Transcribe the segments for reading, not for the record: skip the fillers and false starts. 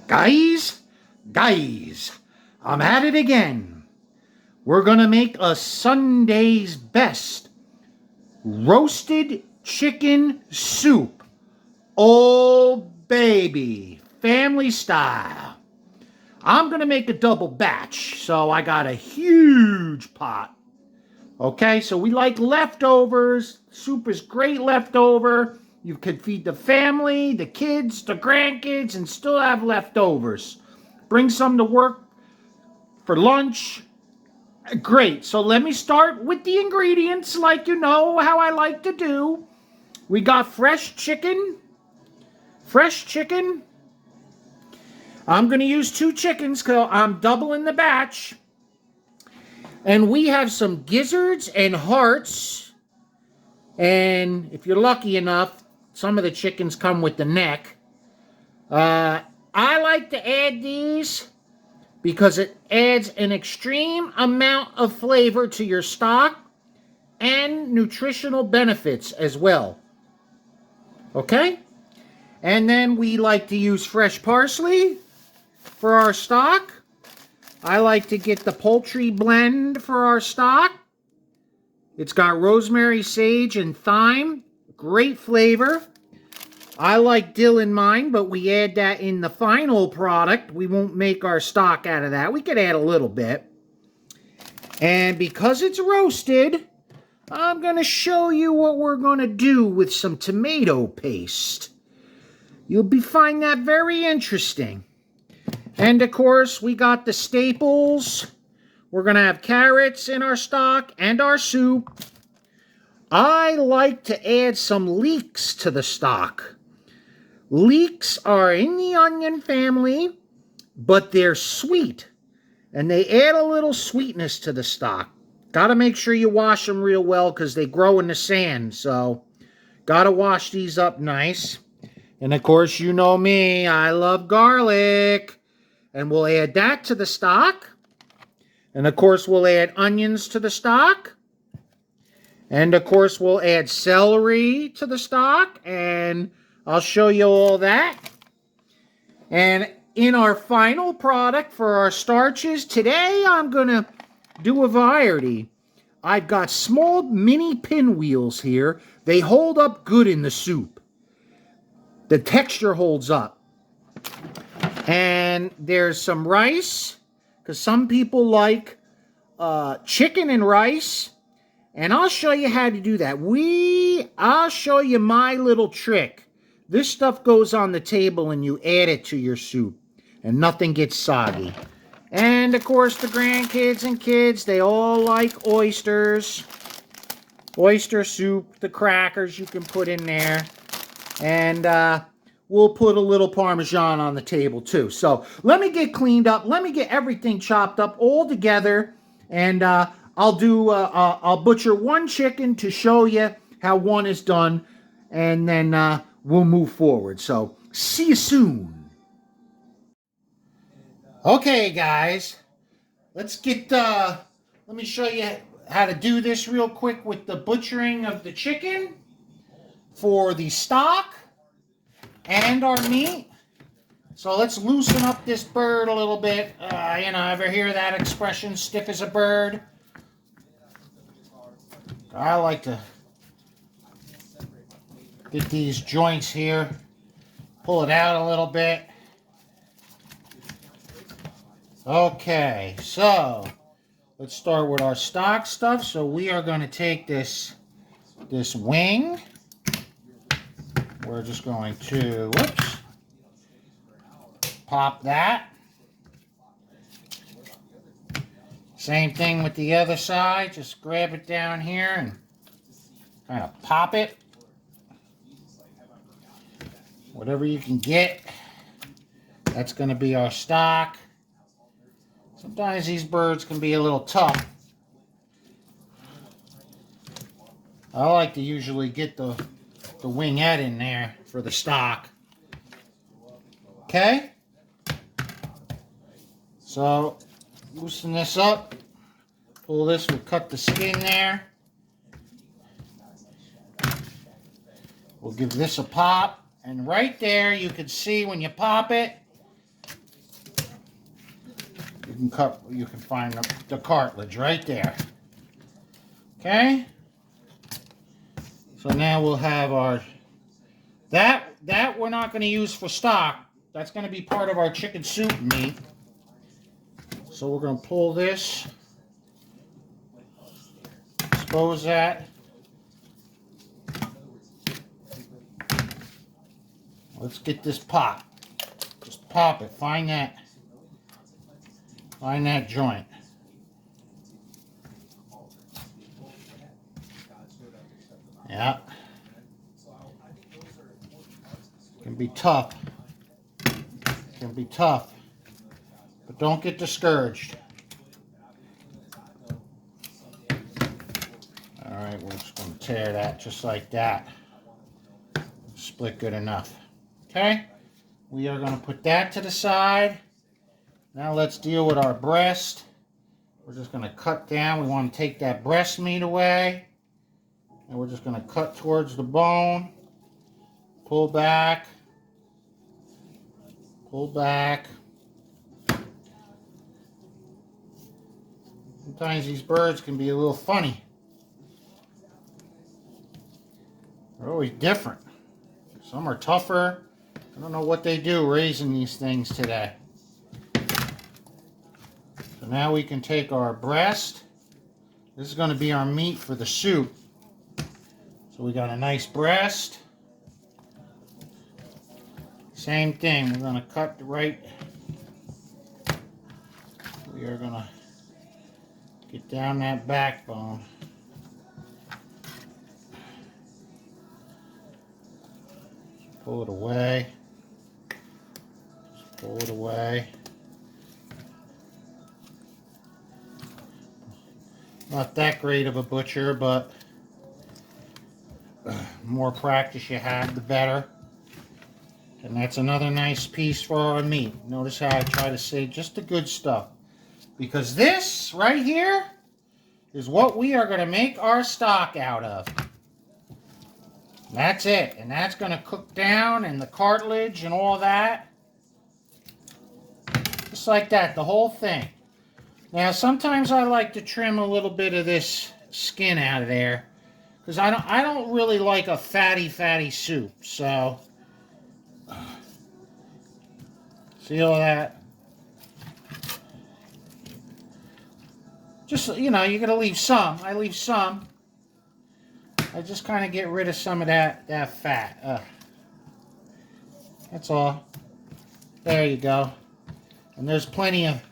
Guys, I'm at it again. We're gonna make a Sunday's best roasted chicken soup. Oh, baby, family style. I'm gonna make a double batch, so I got a huge pot. Okay, so we like leftovers. Soup is great leftover. You could feed the family, the kids, the grandkids, and still have leftovers. Bring some to work for lunch. Great. So let me start with the ingredients like you know how I like to do. We got fresh chicken. I'm going to use 2 chickens because I'm doubling the batch. And we have some gizzards and hearts. And if you're lucky enough, some of the chickens come with the neck. I like to add these because it adds an extreme amount of flavor to your stock and nutritional benefits as well. Okay? And then we like to use fresh parsley for our stock. I like to get the poultry blend for our stock. It's got rosemary, sage, and thyme. Great flavor. I like dill in mine, but we add that in the final product. We won't make our stock out of that. We could add a little bit. And because it's roasted, I'm going to show you what we're going to do with some tomato paste. You'll find that very interesting. And of course, we got the staples. We're going to have carrots in our stock and our soup. I like to add some leeks to the stock. Leeks are in the onion family, but they're sweet. And they add a little sweetness to the stock. Got to make sure you wash them real well because they grow in the sand. So, got to wash these up nice. And of course, you know me, I love garlic. And we'll add that to the stock. And of course, we'll add onions to the stock. And of course, we'll add celery to the stock. And I'll show you all that. And in our final product for our starches, today I'm going to do a variety. I've got small mini pinwheels here. They hold up good in the soup. The texture holds up. And there's some rice, because some people like chicken and rice. And I'll show you how to do that. I'll show you my little trick. This stuff goes on the table and you add it to your soup. And nothing gets soggy. And of course the grandkids and kids, they all like oysters. Oyster soup, the crackers you can put in there. And we'll put a little Parmesan on the table too. So let me get cleaned up. Let me get everything chopped up all together. And I'll butcher 1 chicken to show you how 1 is done. And then we'll move forward. So see you soon. Okay, guys. Let me show you how to do this real quick with the butchering of the chicken for the stock and our meat. So let's loosen up this bird a little bit. Ever hear that expression, stiff as a bird? I like to get these joints here, pull it out a little bit. Okay, so let's start with our stock stuff. So we are going to take this wing. We're just going to, pop that. Same thing with the other side. Just grab it down here and kind of pop it. Whatever you can get. That's going to be our stock. Sometimes these birds can be a little tough. I like to usually get the wingette in there for the stock. Okay? So, loosen this up. Pull this, we'll cut the skin there. We'll give this a pop. And right there, you can see when you pop it, You can find the cartilage right there. Okay? So now we'll have our, that we're not going to use for stock. That's going to be part of our chicken soup meat. So we're going to pull this, expose that. Let's get this pop. Just pop it. Find that joint. Yeah. Can be tough. Can be tough. But don't get discouraged. Alright, we're just going to tear that just like that. Split good enough. Okay? We are going to put that to the side. Now let's deal with our breast. We're just going to cut down. We want to take that breast meat away. And we're just going to cut towards the bone. Pull back. Pull back. Sometimes these birds can be a little funny. They're always different. Some are tougher. I don't know what they do raising these things today. So now we can take our breast. This is going to be our meat for the soup. So we got a nice breast. Same thing. We're going to cut right. We are going to get down that backbone. Pull it away. Just pull it away. Not that great of a butcher, but the more practice you have, the better. And that's another nice piece for our meat. Notice how I try to say just the good stuff. Because this right here is what we are going to make our stock out of. That's it. And that's going to cook down, and the cartilage and all that. Just like that, the whole thing. Now, sometimes I like to trim a little bit of this skin out of there. Because I don't really like a fatty soup. So, see all that? Just, you know, you got to leave some. I leave some. I just kind of get rid of some of that fat. That's all. There you go. And there's plenty of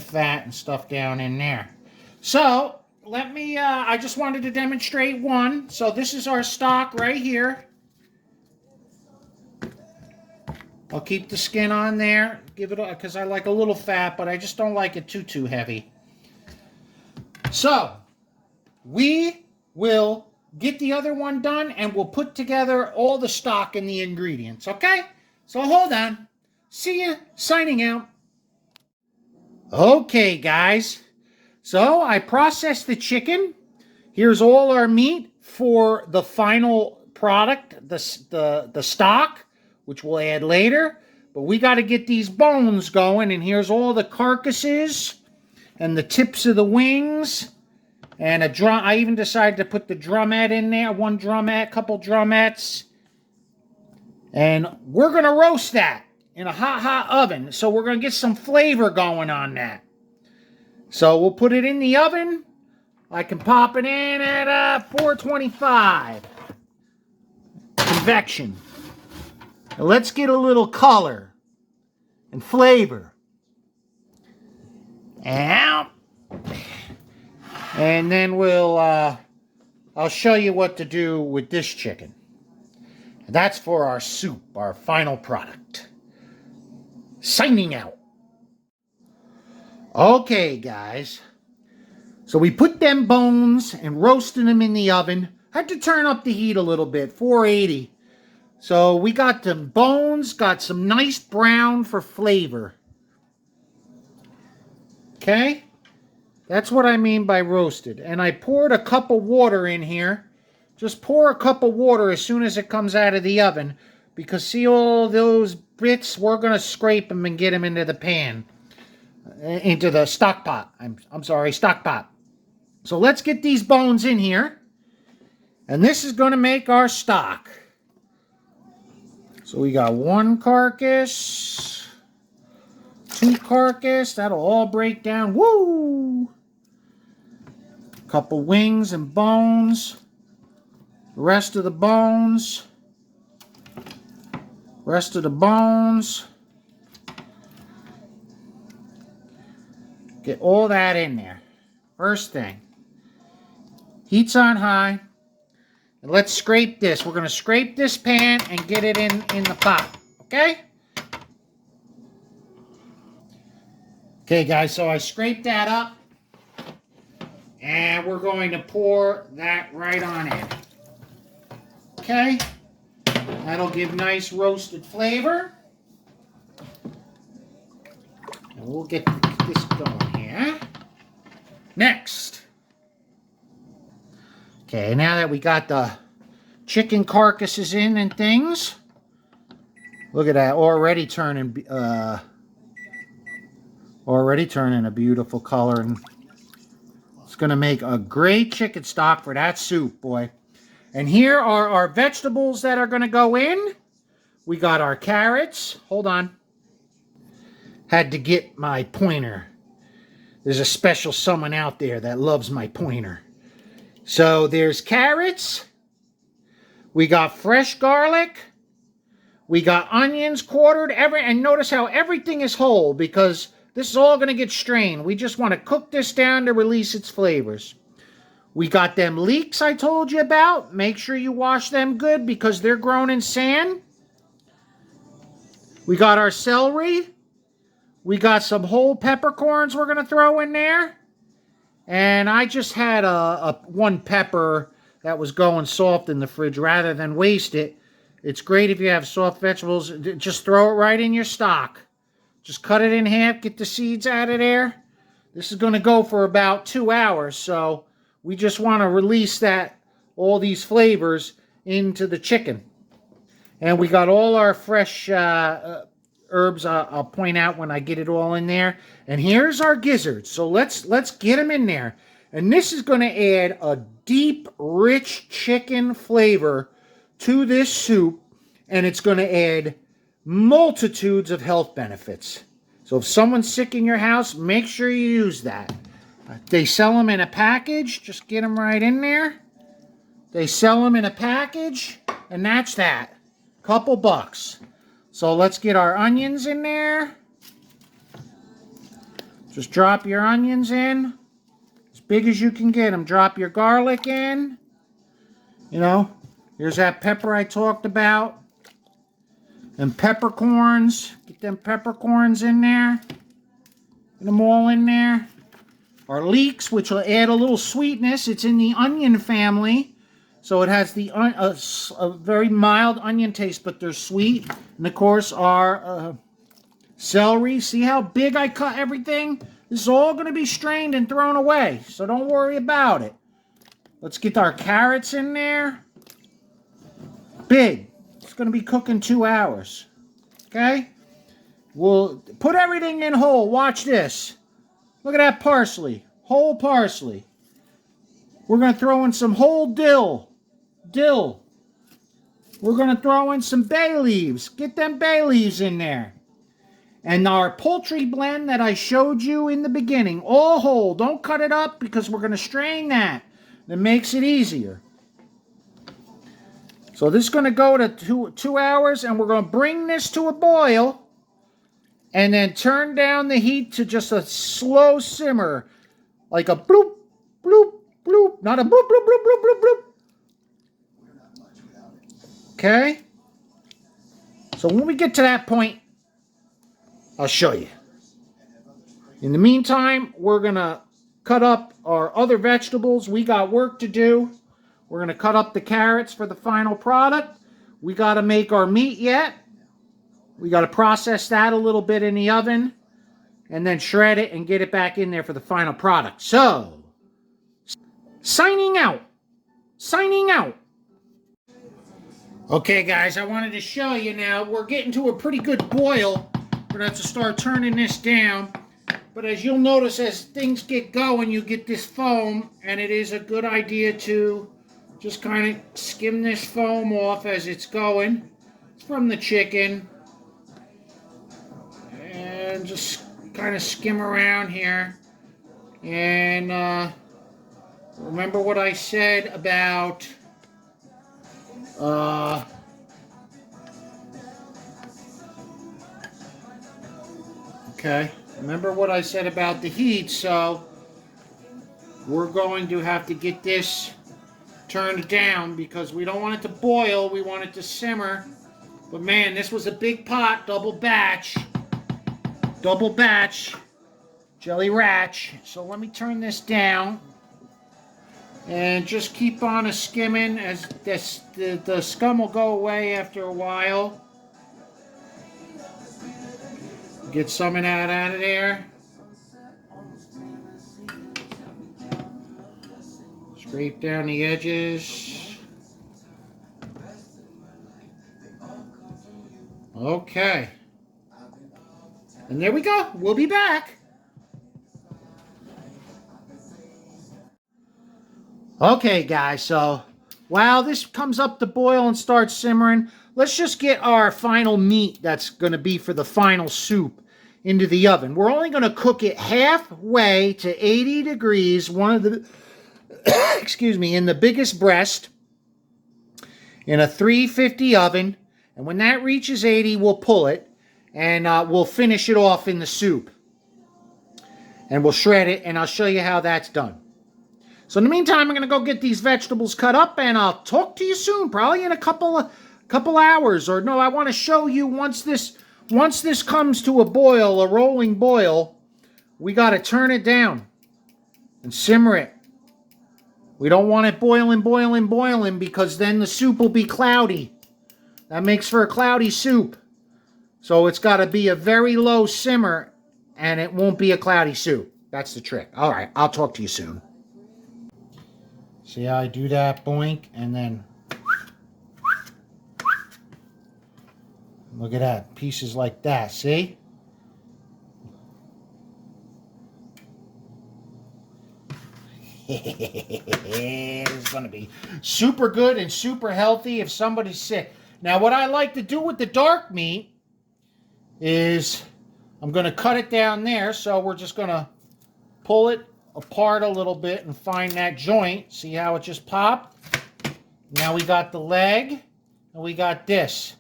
fat and stuff down in there. So, let me, I just wanted to demonstrate one. So this is our stock right here. I'll keep the skin on there. Give it, because I like a little fat, but I just don't like it too heavy. So, we will get the other one done, and we'll put together all the stock and the ingredients, okay? So hold on. See you. Signing out. Okay, guys. So I processed the chicken. Here's all our meat for the final product, the stock, which we'll add later. But we got to get these bones going, and here's all the carcasses and the tips of the wings. And a drum. I even decided to put the drumette in there. One drumette, couple drumettes. And we're going to roast that in a hot oven. So we're going to get some flavor going on that. So we'll put it in the oven. I can pop it in at 425. Convection. Now let's get a little color and flavor. And then I'll show you what to do with this chicken. And that's for our soup, our final product. Signing out. Okay, guys. So we put them bones and roasted them in the oven. Had to turn up the heat a little bit, 480. So we got the bones, got some nice brown for flavor. Okay? That's what I mean by roasted. And I poured a cup of water in here. Just pour a cup of water as soon as it comes out of the oven. Because see all those bits? We're going to scrape them and get them into the pan. into the stock pot. I'm sorry, stock pot. So let's get these bones in here. And this is going to make our stock. So we got 1 carcass, 2 carcass. That'll all break down. Woo! Couple wings and bones. The rest of the bones. Rest of the bones. Get all that in there. First thing. Heat's on high. And let's scrape this. We're going to scrape this pan and get it in the pot. Okay? Okay, guys. So I scraped that up. And we're going to pour that right on in. Okay? That'll give nice roasted flavor. And we'll get this going here. Next. Okay, now that we got the chicken carcasses in and things, look at that, already turning a beautiful color, and it's gonna make a great chicken stock for that soup, boy. And here are our vegetables that are gonna go in. We got our carrots. Hold on. Had to get my pointer. There's a special someone out there that loves my pointer. So there's carrots, we got fresh garlic, we got onions quartered, and notice how everything is whole because this is all going to get strained. We just want to cook this down to release its flavors. We got them leeks I told you about. Make sure you wash them good because they're grown in sand. We got our celery. We got some whole peppercorns we're going to throw in there. And I just had a 1 pepper that was going soft in the fridge rather than waste it. It's great if you have soft vegetables. Just throw it right in your stock. Just cut it in half, get the seeds out of there. This is going to go for about 2 hours, so we just want to release all these flavors into the chicken. And we got all our fresh herbs. I'll point out when I get it all in there. And here's our gizzards. So let's get them in there. And this is going to add a deep, rich chicken flavor to this soup. And it's going to add multitudes of health benefits. So if someone's sick in your house, make sure you use that. They sell them in a package. Just get them right in there. They sell them in a package. And that's that. Couple bucks. So let's get our onions in there. Just drop your onions in. As big as you can get them. Drop your garlic in. You know, here's that pepper I talked about. And peppercorns. Get them peppercorns in there. Get them all in there. Our leeks, which will add a little sweetness. It's in the onion family. So it has a very mild onion taste, but they're sweet. And of course our celery. See how big I cut everything? This is all going to be strained and thrown away. So don't worry about it. Let's get our carrots in there. Big. It's going to be cooking 2 hours. Okay? We'll put everything in whole. Watch this. Look at that parsley. Whole parsley. We're going to throw in some whole dill. We're going to throw in some bay leaves. Get them bay leaves in there. And our poultry blend that I showed you in the beginning. All whole. Don't cut it up because we're going to strain that. That makes it easier. So this is going to go to 2 hours. And we're going to bring this to a boil. And then turn down the heat to just a slow simmer. Like a bloop, bloop, bloop. Not a bloop, bloop, bloop, bloop, bloop, bloop. Okay? So when we get to that point, I'll show you. In the meantime, we're going to cut up our other vegetables. We got work to do. We're going to cut up the carrots for the final product. We got to make our meat yet. We got to process that a little bit in the oven. And then shred it and get it back in there for the final product. So, signing out. Signing out. Okay, guys, I wanted to show you now. We're getting to a pretty good boil. We're going to have to start turning this down. But as you'll notice, as things get going, you get this foam, and it is a good idea to just kind of skim this foam off as it's going. It's from the chicken. And just kind of skim around here. And remember what I said about okay, remember what I said about the heat, so we're going to have to get this turned down because we don't want it to boil, we want it to simmer. But man, this was a big pot, double batch, jelly ratch. So let me turn this down and just keep on skimming as the scum will go away after a while. Get some of that out of there. Scrape down the edges. Okay. And there we go. We'll be back. Okay, guys, so while this comes up to boil and starts simmering, let's just get our final meat that's going to be for the final soup into the oven. We're only going to cook it halfway to 80 degrees, one of the, excuse me, in the biggest breast in a 350 oven. And when that reaches 80, we'll pull it and we'll finish it off in the soup. And we'll shred it, and I'll show you how that's done. So in the meantime, I'm going to go get these vegetables cut up, and I'll talk to you soon, probably in a couple hours. Or no, I want to show you once this comes to a boil, a rolling boil, we got to turn it down and simmer it. We don't want it boiling, because then the soup will be cloudy. That makes for a cloudy soup. So it's got to be a very low simmer, and it won't be a cloudy soup. That's the trick. All right, I'll talk to you soon. See how I do that? Boink, and then look at that. Pieces like that, see? It's going to be super good and super healthy if somebody's sick. Now, what I like to do with the dark meat is I'm going to cut it down there, so we're just going to pull it apart a little bit and find that joint. See how it just popped? Now we got the leg and we got this.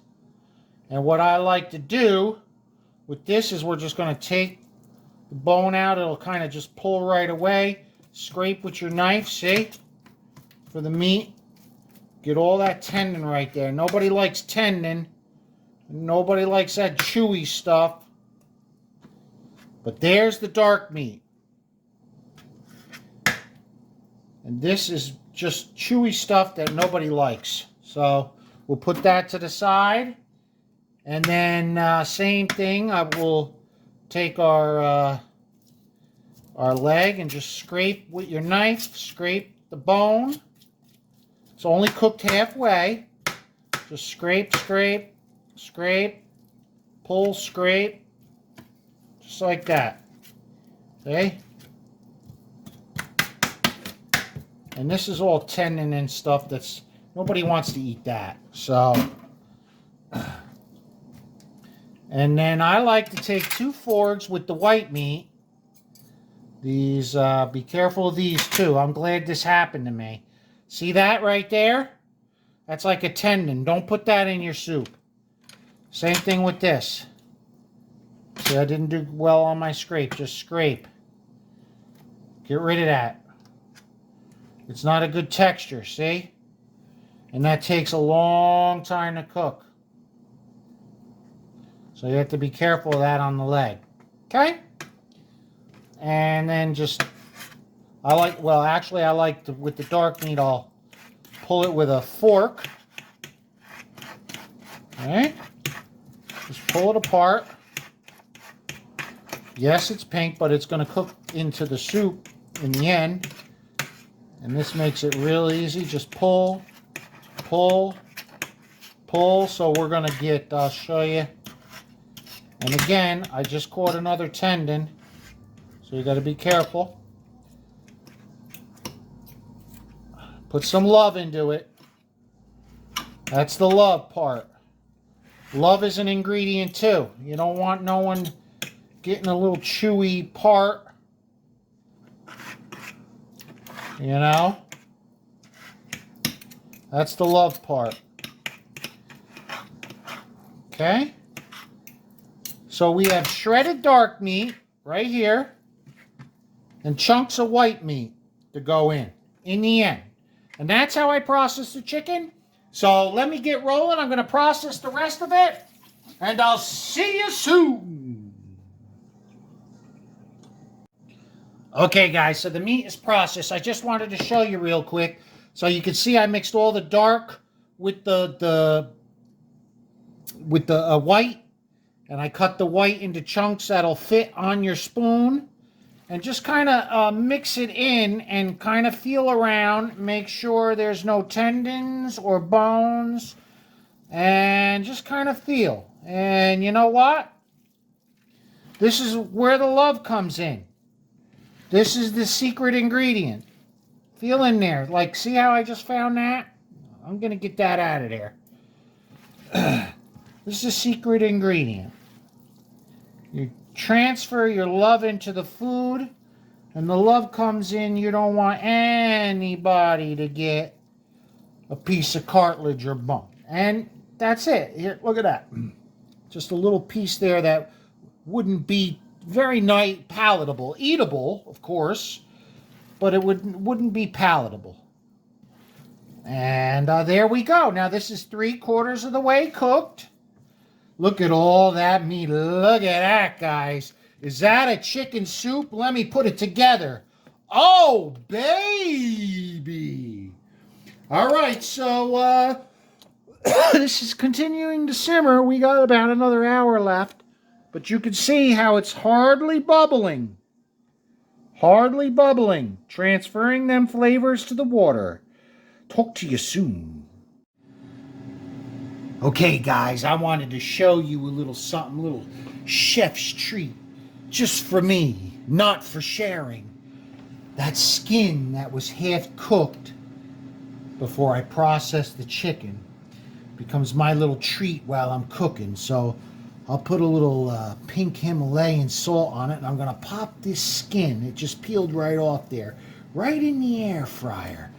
And what I like to do with this is we're just going to take the bone out. It'll kind of just pull right away. Scrape with your knife, see? For the meat. Get all that tendon right there. Nobody likes tendon. Nobody likes that chewy stuff. But there's the dark meat. And this is just chewy stuff that nobody likes. So we'll put that to the side. And then same thing, I will take our leg and just scrape with your knife. Scrape the bone. It's only cooked halfway. Just scrape, scrape, scrape, pull, scrape. Just like that. Okay? And this is all tendon and stuff that's, nobody wants to eat that. So, and then I like to take 2 forks with the white meat. These, be careful of these too. I'm glad this happened to me. See that right there? That's like a tendon. Don't put that in your soup. Same thing with this. See, I didn't do well on my scrape. Just scrape. Get rid of that. It's not a good texture, see? And that takes a long time to cook. So you have to be careful of that on the leg. Okay? And then just, I like with the dark meat, I'll pull it with a fork. Alright? Just pull it apart. Yes, it's pink, but it's going to cook into the soup in the end. And this makes it real easy. Just pull, pull, pull. So we're going to get, I'll show you. And again, I just caught another tendon. So you got to be careful. Put some love into it. That's the love part. Love is an ingredient too. You don't want no one getting a little chewy part. You know? That's the love part. Okay? So we have shredded dark meat right here and chunks of white meat to go in the end. And that's how I process the chicken. So let me get rolling. I'm going to process the rest of it. And I'll see you soon. Okay, guys. So the meat is processed. I just wanted to show you real quick. So you can see I mixed all the dark with the white. And I cut the white into chunks that'll fit on your spoon. And just kind of mix it in and kind of feel around. Make sure there's no tendons or bones. And just kind of feel. And you know what? This is where the love comes in. This is the secret ingredient. Feel in there. Like, see how I just found that? I'm going to get that out of there. This is a secret ingredient. You transfer your love into the food, and the love comes in. You don't want anybody to get a piece of cartilage or bone. And that's it. Here, look at that. Just a little piece there that wouldn't be very nice, palatable. Eatable, of course, but it wouldn't be palatable. And there we go. Now this is 3/4 of the way cooked. Look at all that meat. Look at that, guys. Is that a chicken soup? Let me put it together. Oh, baby. All right, so this is continuing to simmer. We got about another hour left. But you can see how it's hardly bubbling. Hardly bubbling. Transferring them flavors to the water. Talk to you soon. Okay, guys, I wanted to show you a little something, little chef's treat. Just for me, not for sharing. That skin that was half cooked before I processed the chicken becomes my little treat while I'm cooking. So I'll put a little pink Himalayan salt on it, and I'm going to pop this skin. It just peeled right off there, right in the air fryer.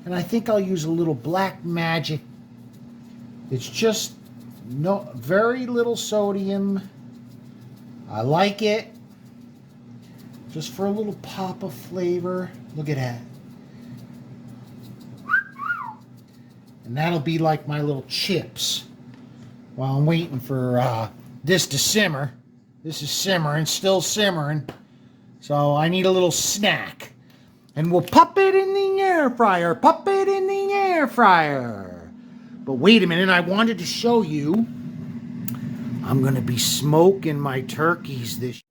And I think I'll use a little black magic. It's just very little sodium. I like it. Just for a little pop of flavor. Look at that. And that'll be like my little chips while I'm waiting for this to simmer. This is simmering, still simmering. So I need a little snack. And we'll pop it in the air fryer. Pop it in the air fryer. But wait a minute, I wanted to show you. I'm going to be smoking my turkeys this.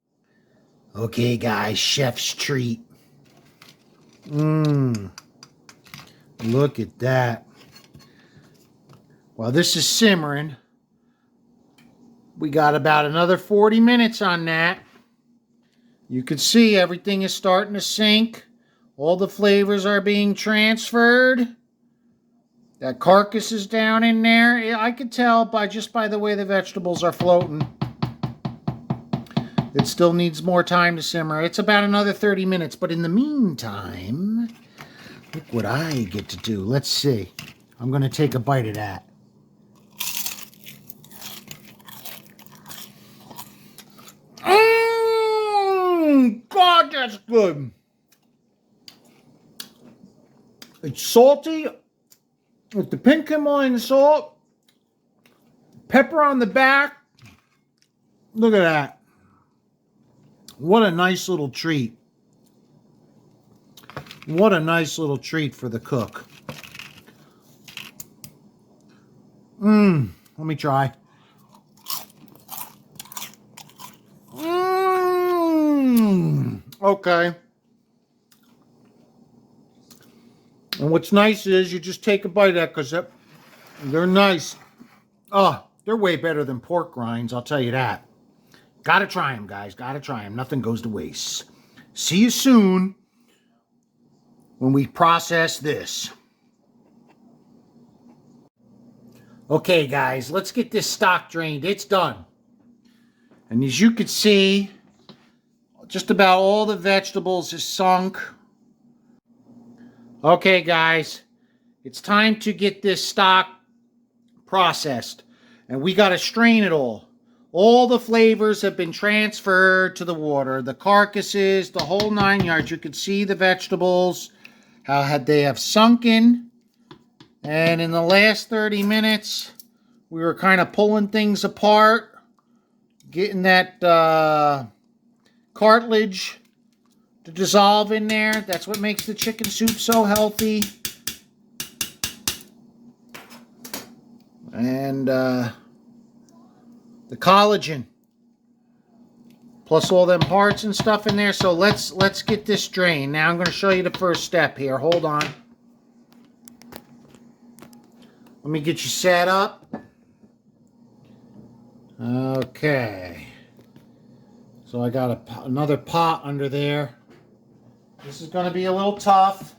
Okay, guys, chef's treat. Look at that. While this is simmering, we got about another 40 minutes on that. You can see everything is starting to sink. All the flavors are being transferred. That carcass is down in there. I could tell just by the way the vegetables are floating. It still needs more time to simmer. It's about another 30 minutes. But in the meantime, look what I get to do. Let's see. I'm going to take a bite of that. God, that's good. It's salty. With the pink Himalayan salt, pepper on the back. Look at that. What a nice little treat. What a nice little treat for the cook. Let me try. Okay. And what's nice is you just take a bite of that because they're nice. Oh, they're way better than pork rinds, I'll tell you that. Gotta try them, guys. Gotta try them. Nothing goes to waste. see you soon when we process this. Okay, guys, let's get this stock drained. It's done. And as you can see, just about all the vegetables is sunk. Okay, guys, it's time to get this stock processed. And we got to strain it all. All the flavors have been transferred to the water. The carcasses, the whole 9 yards. You can see the vegetables, how they have sunken. And in the last 30 minutes, we were kind of pulling things apart, getting that cartilage to dissolve in there. That's what makes the chicken soup so healthy. And the collagen, plus all them hearts and stuff in there. So let's get this drained. Now I'm going to show you the first step here. Hold on. Let me get you set up. Okay. So I got another pot under there. This is going to be a little tough.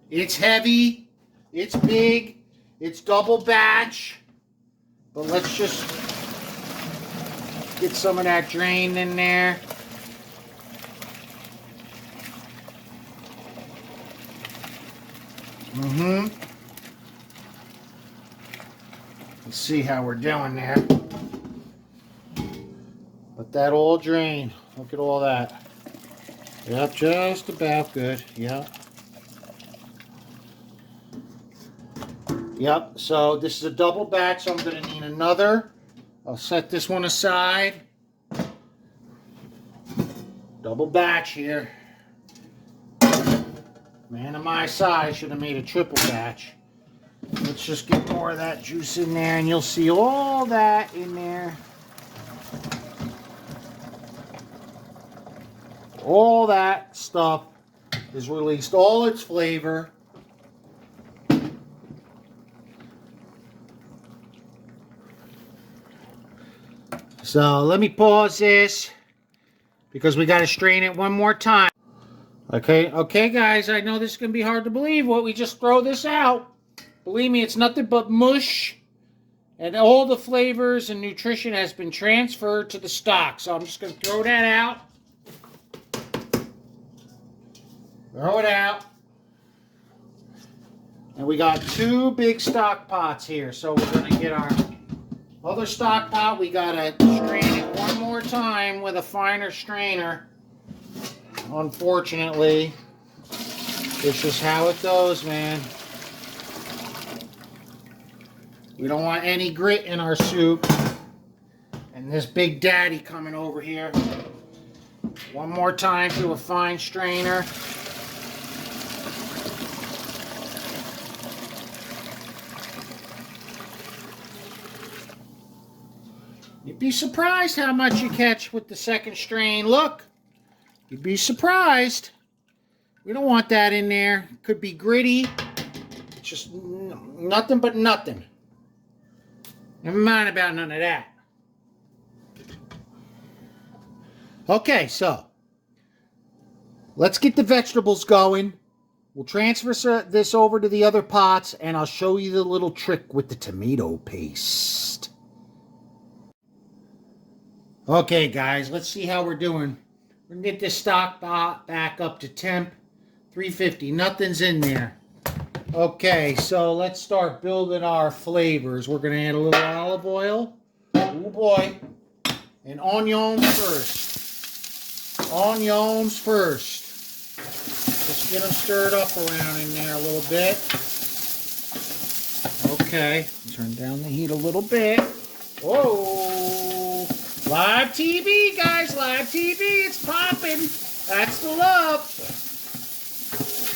It's heavy. It's big. It's double batch. But let's just get some of that drained in there. Let's see how we're doing there. Let that all drain. Look at all that. Yep, just about good. Yep. Yep, so this is a double batch, so I'm going to need another. I'll set this one aside. Double batch here. Man of my size should have made a triple batch. Let's just get more of that juice in there, and you'll see all that in there. All that stuff is released, all its flavor. So let me pause this because we got to strain it one more time. Okay, guys, I know this is going to be hard to believe what we just throw this out. Believe me, it's nothing but mush, and all the flavors and nutrition has been transferred to the stock. So I'm just going to throw that out. Throw it out. And we got 2 big stock pots here. So we're going to get our other stock pot. We got to strain it one more time with a finer strainer. Unfortunately, it's just how it goes, man. We don't want any grit in our soup. And this big daddy coming over here. One more time through a fine strainer. You'd be surprised how much you catch with the second strain. Look, you'd be surprised. We don't want that in there. Could be gritty. Just nothing but nothing. Never mind about none of that. Okay, so let's get the vegetables going. We'll transfer this over to the other pots, and I'll show you the little trick with the tomato paste. Okay, guys, let's see how we're doing. We're going to get this stock pot back up to temp 350. Nothing's in there. Okay, so let's start building our flavors. We're going to add a little olive oil. Oh boy. And onions first. Onions first. Just get them stirred up around in there a little bit. Okay, turn down the heat a little bit. Whoa. Live TV, guys, live TV. It's popping. That's the love.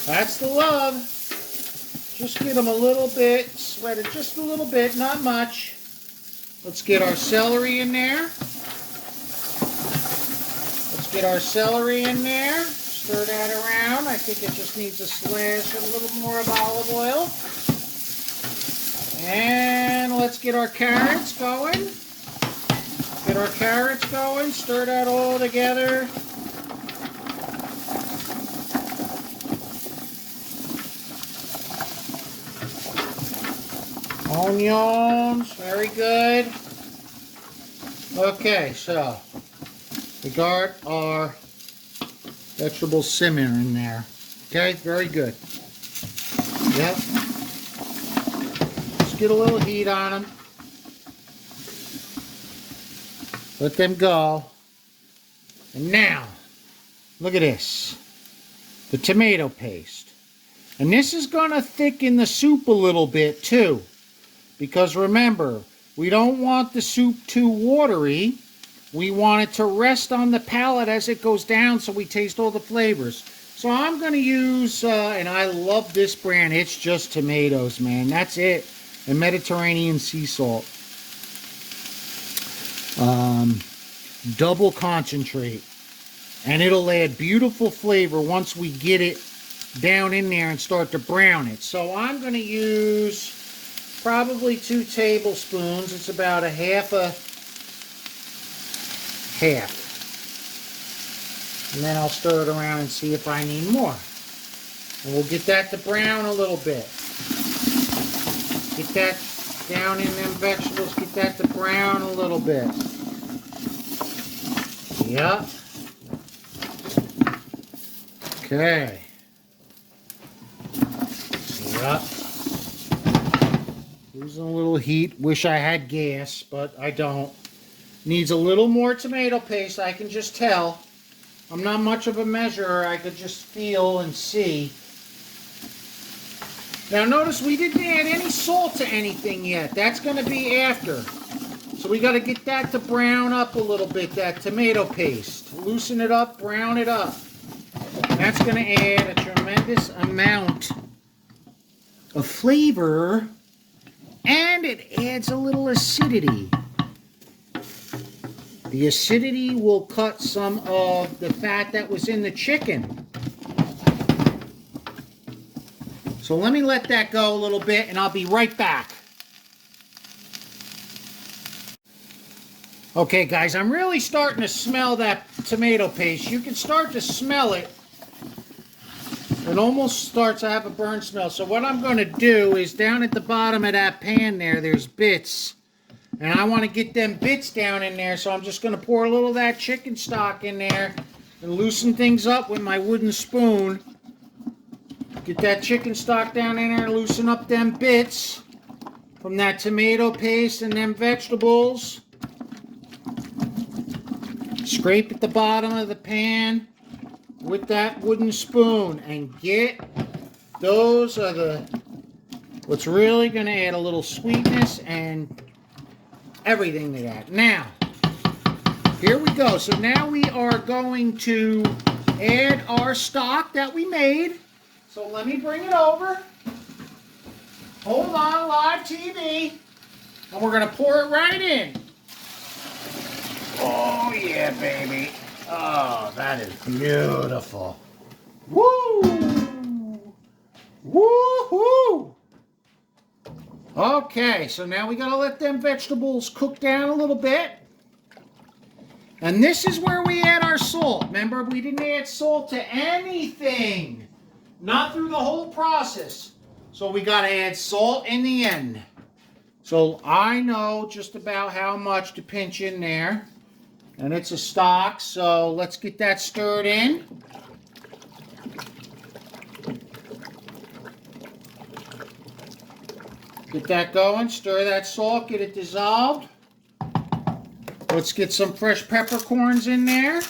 That's the love. Just get them a little bit, sweat it just a little bit, not much. Let's get our celery in there. Let's get our celery in there. Stir that around. I think it just needs a splash of a little more of olive oil. And let's get our carrots going. Get our carrots going. Stir that all together. Onions, very good. Okay, so we got our vegetables simmering there. Okay, very good. Yep. Just get a little heat on them. Let them go. And now, look at this. The tomato paste. And this is going to thicken the soup a little bit too. Because remember, we don't want the soup too watery. We want it to rest on the palate as it goes down so we taste all the flavors. So I'm going to use, and I love this brand, it's just tomatoes, man. That's it. And Mediterranean sea salt. Double concentrate. And it'll add beautiful flavor once we get it down in there and start to brown it. So I'm going to use probably 2 tablespoons. It's about a half. And then I'll stir it around and see if I need more. And we'll get that to brown a little bit. Get that down in them vegetables. Get that to brown a little bit. Yep. Okay. Yep. Losing a little heat. Wish I had gas, but I don't. Needs a little more tomato paste. I can just tell. I'm not much of a measurer. I could just feel and see. Now notice we didn't add any salt to anything yet. That's going to be after. So we got to get that to brown up a little bit, that tomato paste. Loosen it up, brown it up. That's going to add a tremendous amount of flavor, and it adds a little acidity. The acidity will cut some of the fat that was in the chicken. So let me let that go a little bit, and I'll be right back. Okay, guys, I'm really starting to smell that tomato paste. You can start to smell it. It almost starts to have a burn smell. So what I'm going to do is down at the bottom of that pan there, there's bits. And I want to get them bits down in there, so I'm just going to pour a little of that chicken stock in there and loosen things up with my wooden spoon. Get that chicken stock down in there, loosen up them bits from that tomato paste and them vegetables. Scrape at the bottom of the pan with that wooden spoon and get those are what's really going to add a little sweetness and everything to that. Now, here we go. So now we are going to add our stock that we made. So let me bring it over. Hold on, live TV. And we're going to pour it right in. Oh, yeah, baby. Oh, that is beautiful. Woo! Woo-hoo! Okay, so now we gotta let them vegetables cook down a little bit. And this is where we add our salt. Remember, we didn't add salt to anything. Not through the whole process. So we gotta add salt in the end. So I know just about how much to pinch in there. And it's a stock, so let's get that stirred in. Get that going, stir that salt, get it dissolved. Let's get some fresh peppercorns in there.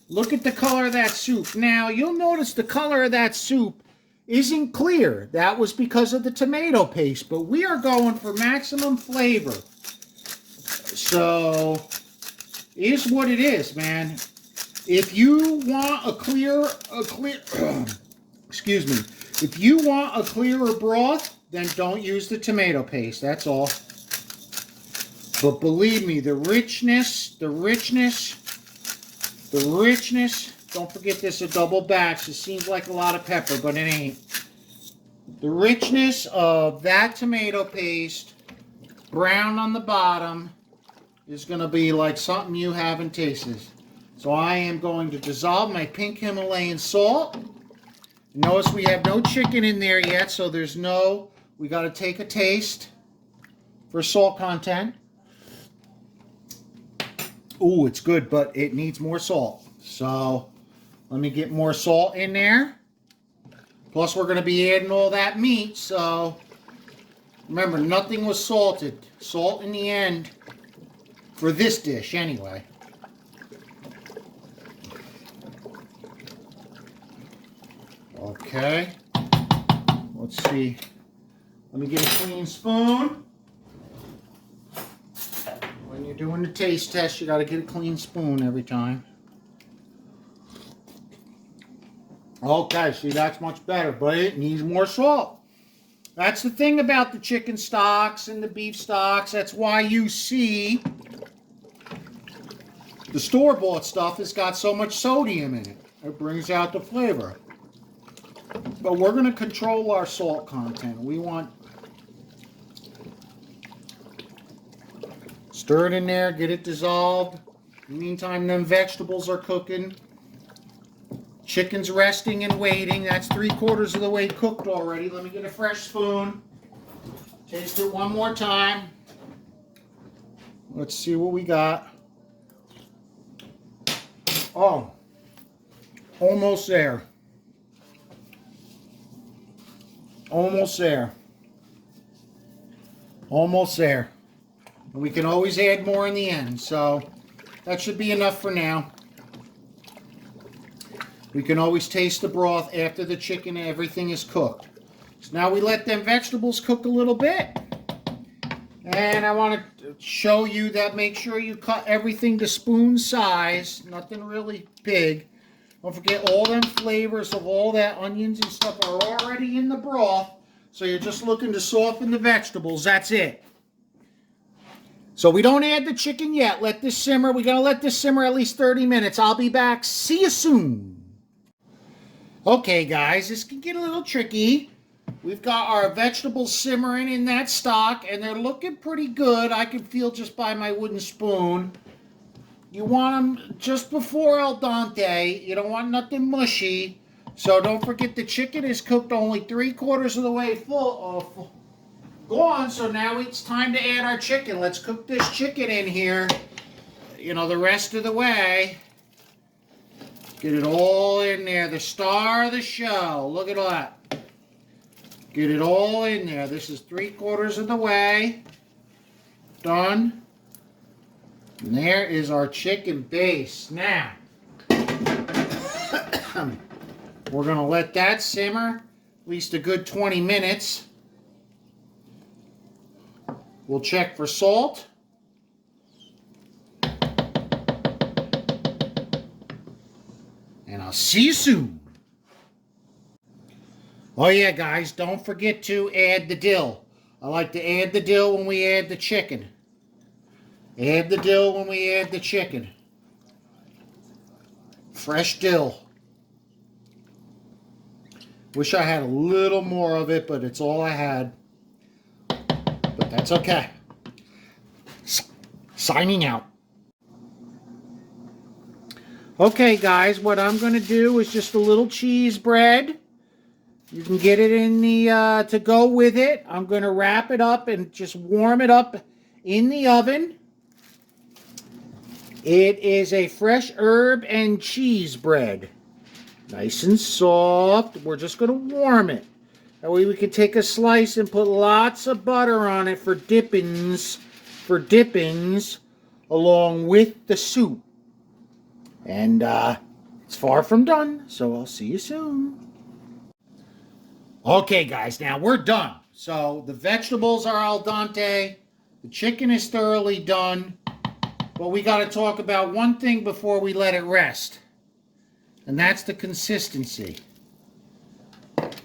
Look at the color of that soup. Now, you'll notice the color of that soup isn't clear. That was because of the tomato paste, but we are going for maximum flavor. So, is what it is, man. If you want a clear, excuse me, if you want a clearer broth, then don't use the tomato paste, that's all. But believe me, the richness, don't forget this, a double batch. It seems like a lot of pepper, but it ain't. The richness of that tomato paste, brown on the bottom, is going to be like something you haven't tasted. So I am going to dissolve my pink Himalayan salt. Notice we have no chicken in there yet, so there's no, we got to take a taste. for salt content. Ooh, it's good, but it needs more salt. So let me get more salt in there. Plus, we're going to be adding all that meat. So remember, nothing was salted. Salt in the end for this dish, anyway. Okay. Let's see. Let me get a clean spoon. When you're doing the taste test, you got to get a clean spoon every time. Okay, see, that's much better, but it needs more salt. That's the thing about the chicken stocks and the beef stocks. That's why you see the store-bought stuff has got so much sodium in it. It brings out the flavor. But we're going to control our salt content. We want... Stir it in there, get it dissolved. In the meantime, them vegetables are cooking. Chicken's resting and waiting. That's 3/4 of the way cooked already. Let me get a fresh spoon. Taste it one more time. Let's see what we got. Oh, almost there. Almost there. Almost there. We can always add more in the end, so that should be enough for now. We can always taste the broth after the chicken and everything is cooked. So now we let them vegetables cook a little bit. And I want to show you that make sure you cut everything to spoon size, nothing really big. Don't forget all them flavors of all that onions and stuff are already in the broth. So you're just looking to soften the vegetables, that's it. So we don't add the chicken yet. Let this simmer. We're going to let this simmer at least 30 minutes. I'll be back. See you soon. Okay, guys, this can get a little tricky. We've got our vegetables simmering in that stock, and they're looking pretty good. I can feel just by my wooden spoon. You want them just before al dente. You don't want nothing mushy. So don't forget the chicken is cooked only 3/4 of the way gone. So now it's time to add our chicken. Let's cook this chicken in here, you know, the rest of the way. Get it all in there. The star of the show. Look at that. Get it all in there. This is 3/4 of the way. Done. And there is our chicken base. Now, we're going to let that simmer at least a good 20 minutes. We'll check for salt. And I'll see you soon. Oh yeah, guys, don't forget to add the dill. I like to add the dill when we add the chicken. Add the dill when we add the chicken. Fresh dill. Wish I had a little more of it, but it's all I had. But that's okay. Signing out. Okay, guys, what I'm going to do is just a little cheese bread. You can get it in the, to go with it. I'm going to wrap it up and just warm it up in the oven. It is a fresh herb and cheese bread. Nice and soft. We're just going to warm it. That way we can take a slice and put lots of butter on it for dippings, along with the soup. And it's far from done, so I'll see you soon. Okay, guys, now we're done. So the vegetables are al dente. The chicken is thoroughly done. But we got to talk about one thing before we let it rest. And that's the consistency.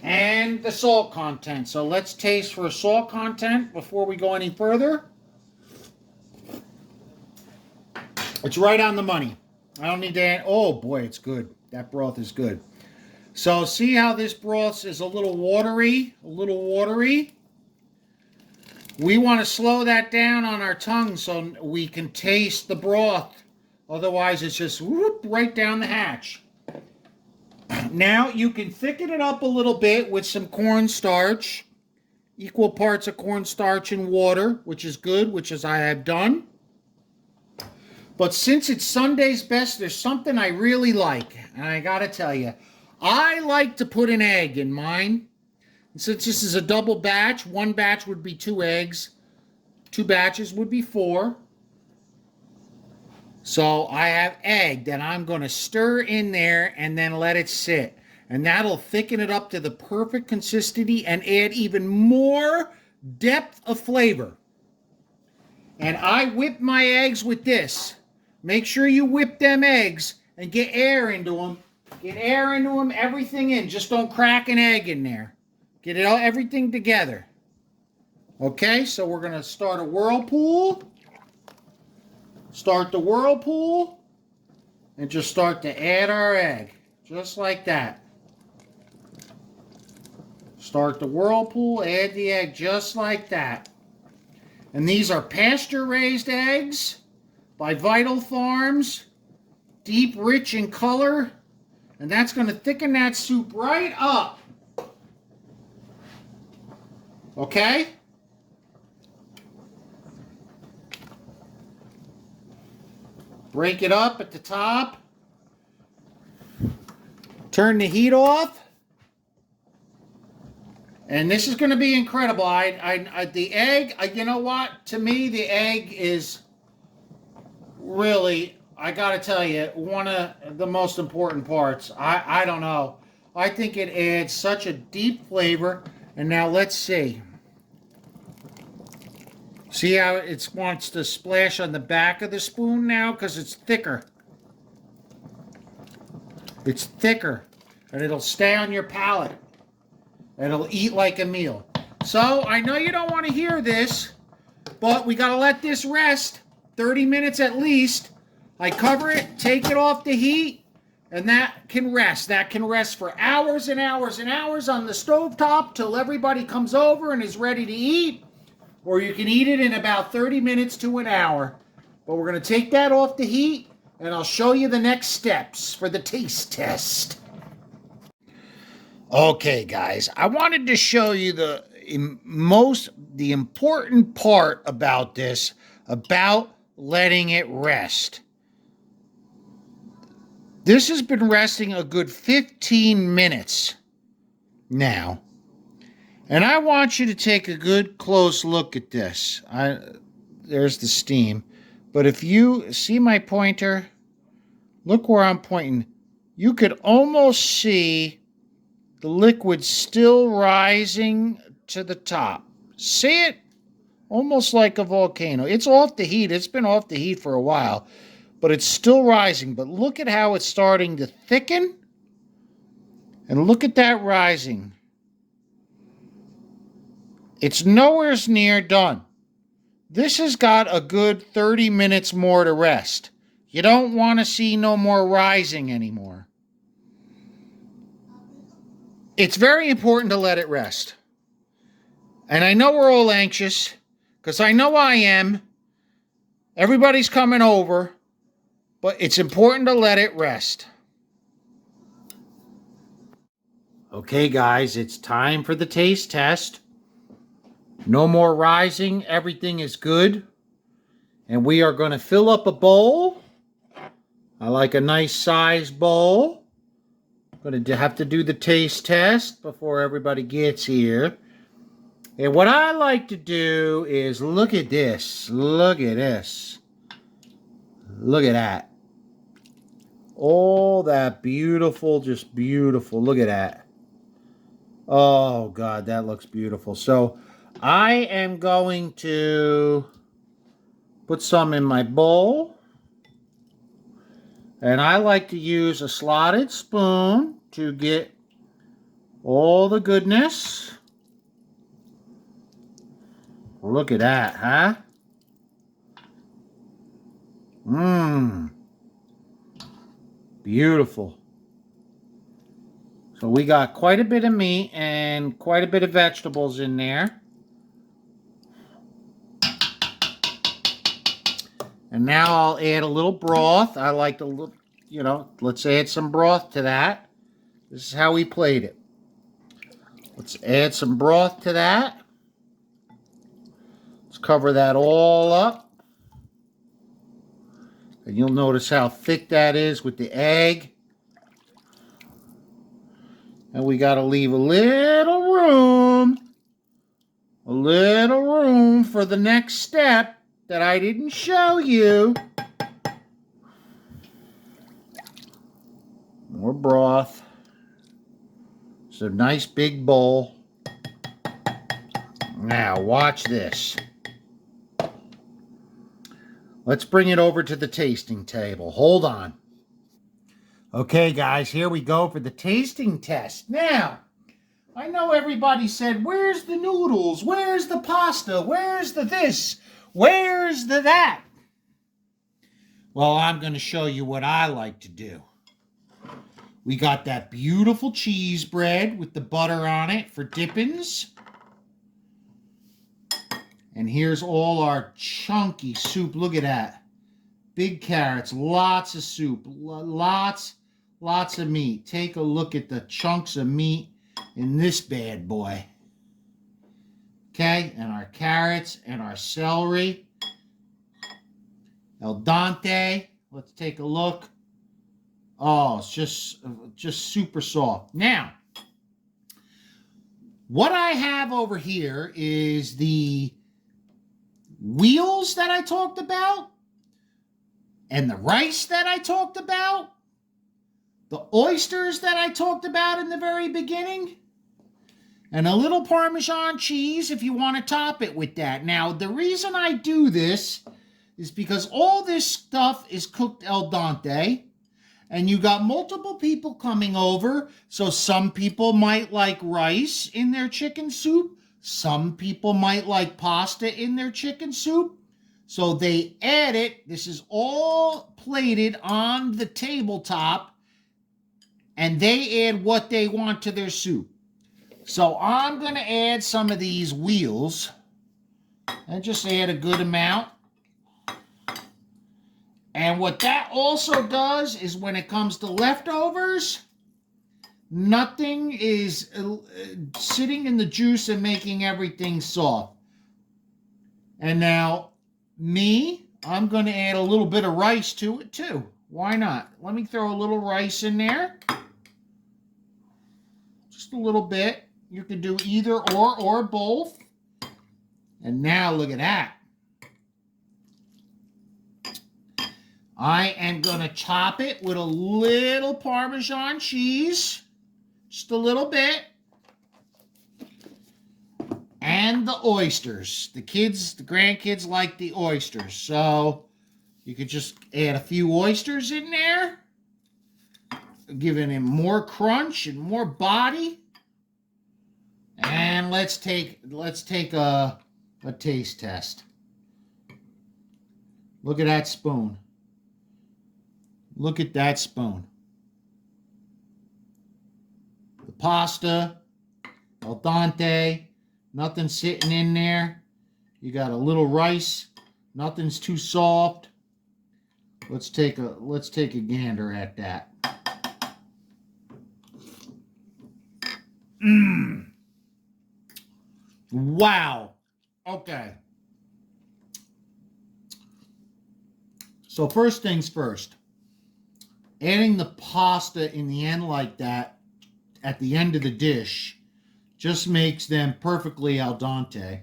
And the salt content. So let's taste for salt content before we go any further. It's right on the money. I don't need to add... Oh, boy, it's good. That broth is good. So see how this broth is a little watery? A little watery? We want to slow that down on our tongue so we can taste the broth. Otherwise, it's just whoop, right down the hatch. Now, you can thicken it up a little bit with some cornstarch equal parts of cornstarch and water, which is good, which is I have done. But since it's Sunday's best, there's something I really like. And I got to tell you, I like to put an egg in mine. And since this is a double batch, one batch would be 2 eggs. 2 batches would be 4. So I have egg that I'm going to stir in there and then let it sit. And that'll thicken it up to the perfect consistency and add even more depth of flavor. And I whip my eggs with this. Make sure you whip them eggs and get air into them. Get air into them, everything in. Just don't crack an egg in there. Get it all, everything together. Okay, so we're going to start a whirlpool. Start the whirlpool. And just start to add our egg. Just like that. Start the whirlpool, add the egg just like that. And these are pasture-raised eggs by Vital Farms. Deep, rich in color. And that's going to thicken that soup right up. Okay? Break it up at the top. Turn the heat off. And this is going to be incredible. The egg, you know what? To me, the egg is really, I got to tell you, one of the most important parts. I don't know. I think it adds such a deep flavor. And now let's see. See how it wants to splash on the back of the spoon now? Because it's thicker. It's thicker. And it'll stay on your palate. It'll eat like a meal. So, I know you don't want to hear this, but we got to let this rest 30 minutes at least. I cover it, take it off the heat, and that can rest. That can rest for hours and hours and hours on the stovetop till everybody comes over and is ready to eat. Or you can eat it in about 30 minutes to an hour. But we're going to take that off the heat, and I'll show you the next steps for the taste test. Okay, guys, I wanted to show you the important part about this, about letting it rest. This has been resting a good 15 minutes now. And I want you to take a good close look at this. There's the steam. But if you see my pointer, look where I'm pointing. You could almost see the liquid still rising to the top. See it? Almost like a volcano. It's off the heat. It's been off the heat for a while. But it's still rising. But look at how it's starting to thicken. And look at that rising. It's nowhere near done. This has got a good 30 minutes more to rest. You don't want to see no more rising anymore. It's very important to let it rest. And I know we're all anxious, because I know I am. Everybody's coming over, but it's important to let it rest. Okay, guys, it's time for the taste test. No more rising. Everything is good. And we are going to fill up a bowl. I like a nice sized bowl. Going to have to do the taste test before everybody gets here. And what I like to do is look at this. Look at this. Look at that. Oh, that beautiful, just beautiful. Look at that. Oh, God, that looks beautiful. So, I am going to put some in my bowl. And I like to use a slotted spoon to get all the goodness. Look at that, huh? Mmm. Beautiful. So we got quite a bit of meat and quite a bit of vegetables in there. And now I'll add a little broth. I like to, let's add some broth to that. This is how we played it. Let's add some broth to that. cover that all up. And you'll notice how thick that is with the egg. And we got to leave a little room for the next step that I didn't show you. More broth. It's a nice big bowl. Now, watch this. Let's bring it over to the tasting table. Hold on. Okay, guys, here we go for the tasting test. Now, I know everybody said, where's the noodles? Where's the pasta? Where's the this? Where's the that? Well, I'm going to show you what I like to do. We got that beautiful cheese bread with the butter on it for dippings. And here's all our chunky soup. Look at that. Big carrots, lots of soup, lots of meat. Take a look at the chunks of meat in this bad boy. Okay, and our carrots and our celery. Al dente. Let's take a look. Oh, it's just super soft. Now, what I have over here is the wheels that I talked about, and the rice that I talked about, the oysters that I talked about in the very beginning, and a little Parmesan cheese if you want to top it with that. Now, the reason I do this is because all this stuff is cooked al dente, and you got multiple people coming over, so some people might like rice in their chicken soup, some people might like pasta in their chicken soup. So they add it. This is all plated on the tabletop, and they add what they want to their soup. So I'm going to add some of these wheels, and just add a good amount. And what that also does is when it comes to leftovers, nothing is sitting in the juice and making everything soft. And now, I'm going to add a little bit of rice to it too. Why not? Let me throw a little rice in there. Just a little bit. You could do either or both. And now look at that. I am going to chop it with a little Parmesan cheese. Just a little bit. And the oysters. The grandkids like the oysters. So you could just add a few oysters in there, giving it more crunch and more body. And let's take a taste test. Look at that spoon. Look at that spoon. The pasta, al dente, nothing sitting in there. You got a little rice, nothing's too soft. Let's take a gander at that. Wow. Okay. So first things first. Adding the pasta in the end like that at the end of the dish just makes them perfectly al dente.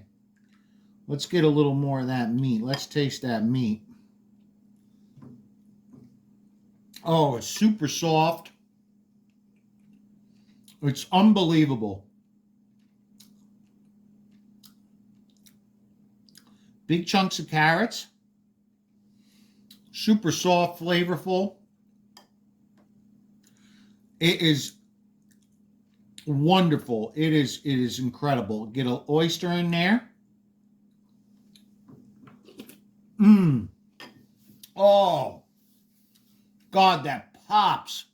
Let's get a little more of that meat. Let's taste that meat. Oh, it's super soft. It's unbelievable. Big chunks of carrots. Super soft, flavorful. It is wonderful. It is incredible. Get an oyster in there. Oh, God, that pops.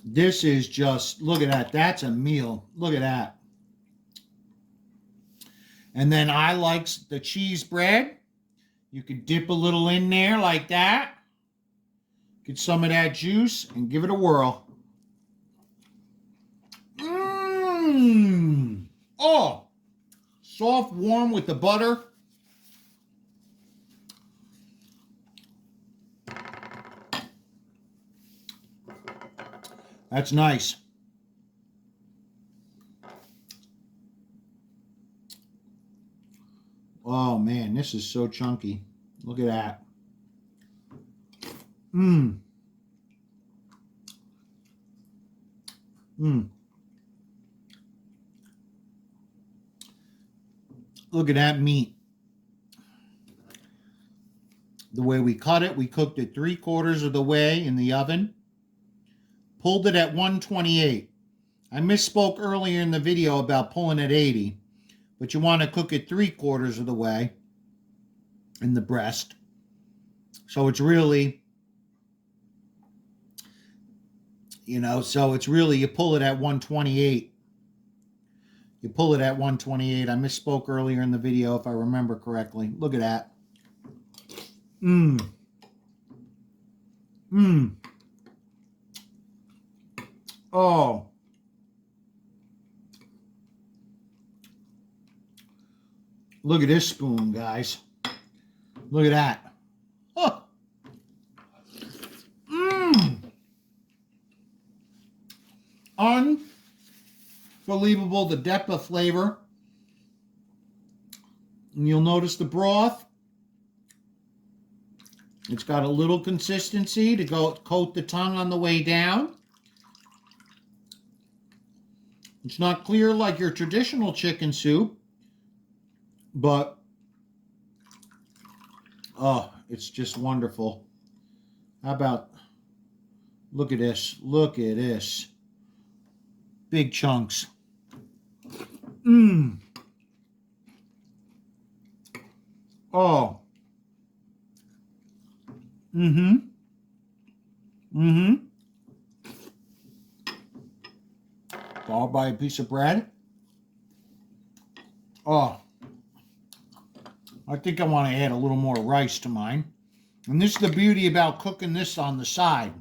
This is just, look at that. That's a meal. Look at that. And then I like the cheese bread. You could dip a little in there like that. Get some of that juice and give it a whirl. Oh, soft, warm with the butter. That's nice. Oh man, this is so chunky. Look at that. Mmm. Mmm. Look at that meat. The way we cut it, we cooked it 3/4 of the way in the oven. Pulled it at 128. I misspoke earlier in the video about pulling at 80. But you want to cook it 3/4 of the way in the breast. So it's really, you pull it at 128. You pull it at 128. I misspoke earlier in the video if I remember correctly. Look at that. Mmm. Mmm. Oh. Look at this spoon, guys. Look at that. Oh. Mmm. Unbelievable, the depth of flavor. And you'll notice the broth. It's got a little consistency to coat the tongue on the way down. It's not clear like your traditional chicken soup, but oh, it's just wonderful. How about, look at this. Look at this. Big chunks. Mmm. Oh. Mm-hmm. Mm-hmm. Followed by a piece of bread. Oh. I think I want to add a little more rice to mine. And this is the beauty about cooking this on the side.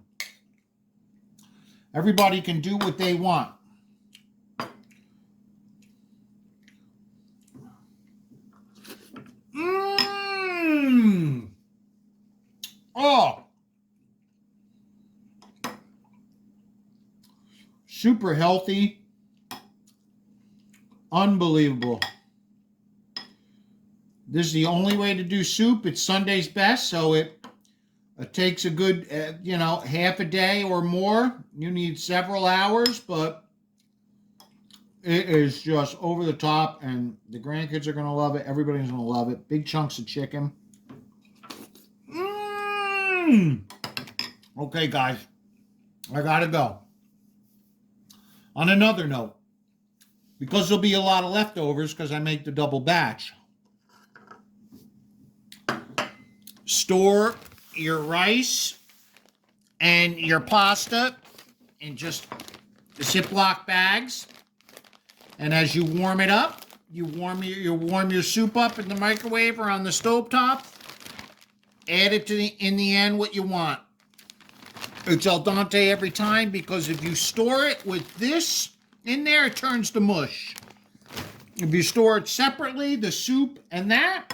Everybody can do what they want. Mmm. Oh. Super healthy. Unbelievable. This is the only way to do soup. It's Sunday's best, so it takes a good, half a day or more. You need several hours, but it is just over the top, and the grandkids are going to love it. Everybody's going to love it. Big chunks of chicken. Mmm. Okay, guys. I got to go. On another note, because there'll be a lot of leftovers because I make the double batch, store your rice and your pasta in just Ziploc bags, and as you warm it up, you warm your soup up in the microwave or on the stovetop. Add it in the end what you want. It's al dente every time, because if you store it with this in there, it turns to mush. If you store it separately, the soup and that,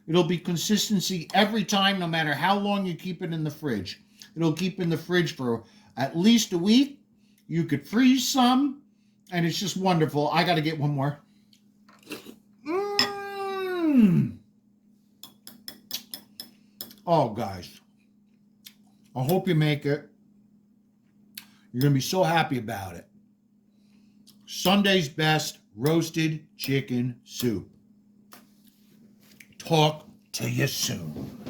it'll be consistency every time, no matter how long you keep it in the fridge. It'll keep in the fridge for at least a week. You could freeze some, and it's just wonderful. I got to get one more. Mmm. Oh, guys. I hope you make it. You're going to be so happy about it. Sunday's best roasted chicken soup. Talk to you soon.